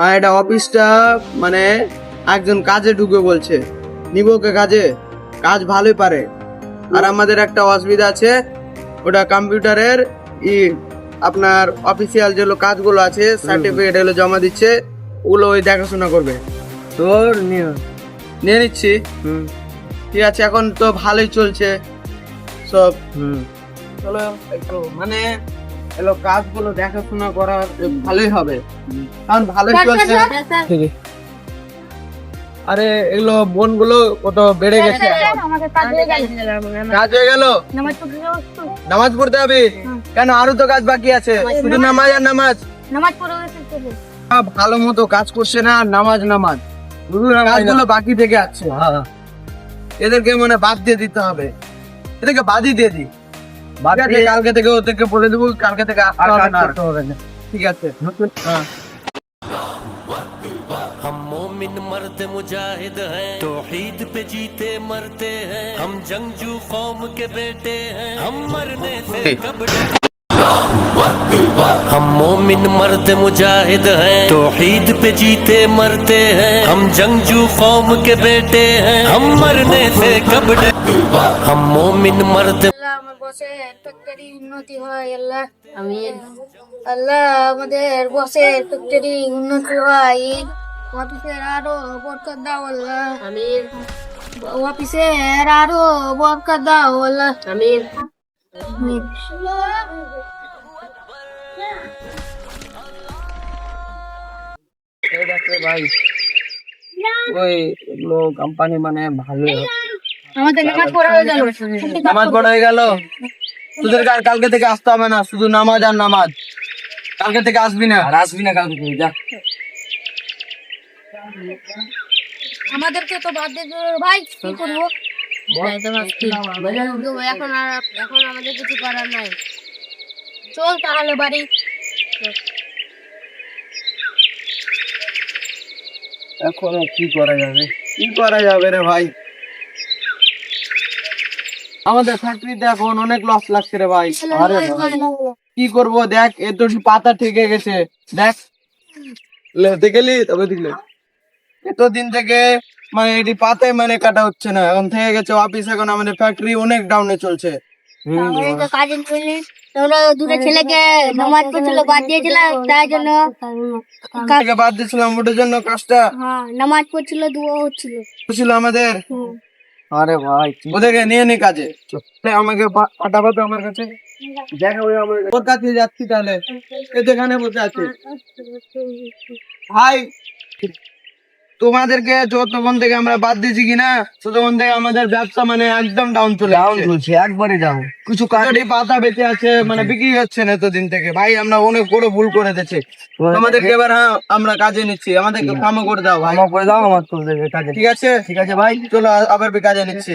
আর এটা অফিসটা মানে একজন কাজে ঢুকে বলছে, নিব কে কাজে, কাজ ভালোই পারে। আর আমাদের একটা অসুবিধা আছে, ওটা কম্পিউটারের আপনার অফিসিয়াল যেগুলো কাজগুলো আছে সার্টিফিকেট এগুলো জমা দিচ্ছে, ওগুলো ওই দেখাশোনা করবে। তোর নিয়ে নিয়ে নিচ্ছি। ঠিক আছে, এখন তো ভালোই চলছে সব। চলো একটু মানে এগুলো কাজগুলো দেখাশোনা করা ভালোই হবে, কারণ ভালোই চলছে। আরে এগুলো বনগুলো কত বেড়ে গেছে, কাজ হয়ে গেল, নামাজ পড়তে হবে। কেন, আরো তো কাজ বাকি আছে, শুধু নামাজ আর নামাজ। ভালো মতো কাজ করছে না, আর নামাজ নামাজ কাজগুলো বাকি থেকে আছে। এদেরকে মানে বাদ দিয়ে দিতে হবে, এদেরকে বাদই দিয়ে দিই। কালকে থেকে ওদেরকে বলে দেবো, কালকে থেকে আসতে হবে না। ঠিক আছে। হ্যাঁ, हम मोमिन मर्द मुजाहिद हैं, तौहीद पे जीते मरते हैं, हम जंगजू कौम के बेटे हैं, हम मरने से कब हम मोमिन मर्द मुजाहिद हैं, तौहीद पे जीते मरते हैं, हम जंगजू कौम के बेटे हैं, हम मरने से कब हम मोमिन मर्द। আমার বসের ফ্যাক্টরি উন্নতি হয় আল্লাহ, আমিন। আল্লাহ আমাদের বসের ফ্যাক্টরি উন্নতি হয়, অফিসের আরো বরকত দাও আল্লাহ, আমিন। অফিসের আরো বরকত দাও আল্লাহ, আমিন। এই দেখো ভাই, ওই কোম্পানি মানে ভালো। আমাদের নামাজ পড়া হয়ে গেল, নামাজ পড়া হয়ে গেল, তোদের কালকে থেকে আসতে হবে না, শুধু নামাজ আর নামাজ। কালকে থেকে আসবি না, আর আসবি না কালকে থেকে, যা। আমাদেরকে তো বাদ দিয়ে দিল ভাই, কি করবো? এখন আমাদের কিছু করার নাই, চল তাহলে বাড়ি। এখন কি করা যাবে, কি করা যাবে রে ভাই? আমাদের ফ্যাক্টরিতে এখন অনেক লস লাগছে রে ভাই। আরে ভাই, কি করব, দেখ এ তো পাতা ঠেকে গেছে, দেখ। দেখলি তবে দেখলে এতদিন থেকে মানে এটি পাতায় মানে কাটা হচ্ছে না, এখন থেকে গেছে অফিস। এখন আমাদের ফ্যাক্টরি অনেক ডাউনে চলছে। কাজে চলি, তোমরা দুটো ছেলেকে নামাজ পড়ছিল বাদ দিয়েছিলাম, তাই জন্য কালকে বাদ দিয়েছিলাম, ওটার জন্য কাজটা নামাজ পড়ছিল দুও হচ্ছিল। ছিল আমাদের। আরে ভাই, ওদেরকে নিয়ে নি কাজে, আমাকে পাঠাবে আমার কাছে। দেখা ওই ওর কাছে যাচ্ছি, তাহলে এখানে বসে আছে ভাই। তোমাদেরকে যতক্ষণ থেকে আমরা বাদ দিয়েছি কিনা, ততক্ষণ থেকে আমাদের ব্যবসা মানে একদম ডাউন চলছে, একবারে ডাউন। কিছু কাজে পাতা বেঁচে আছে, মানে বিক্রি হচ্ছে না এতদিন থেকে। ভাই আমরা অনেক বড় ভুল করে দিয়েছি, আমাদেরকে এবার আমরা কাজে নিচ্ছি, আমাদেরকে কামও করে দাও ভাই, করে দাও আমার কাজে। ঠিক আছে, ঠিক আছে ভাই, চলো আবার কাজে নিচ্ছি।